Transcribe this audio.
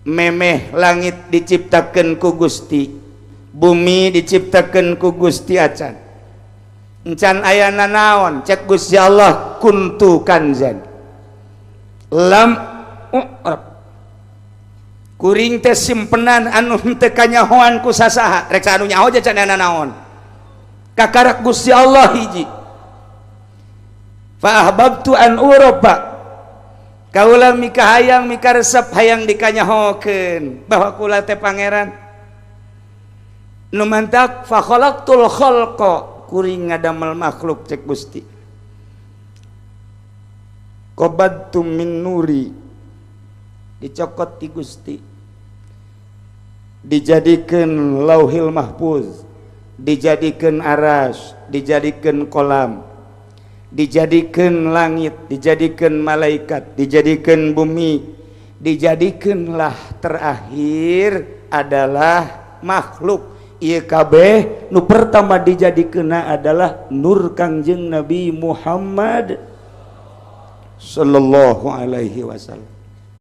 memeh langit diciptakeun ku Gusti, bumi diciptakeun ku Gusti acan. Encan ayana naon cek Gusti Allah kuntu kanzan lam kuring teh simpenan anu teu kanyahoan ku sasaha rek anu nyaho aja cenah naon kakarak Gusti Allah hiji. Fa ahbabtu an uroba kaula mika hayang mika resep hayang dikanyahokeun bahwa kula teh pangeran nu mantak fa khalaqtul khalqa kuring ngadamel makhluk cek Gusti. Qabadtu min nuri dicokot ti Gusti, dijadikeun lauhil mahfuz, dijadikeun aras, dijadikeun kolam, dijadikeun langit, dijadikeun malaikat, dijadikeun bumi, dijadikeunlah terakhir adalah makhluk. Ieu kabeh nu pertama dijadikeunna adalah nur Kangjeng Nabi Muhammad sallallahu alaihi wasallam.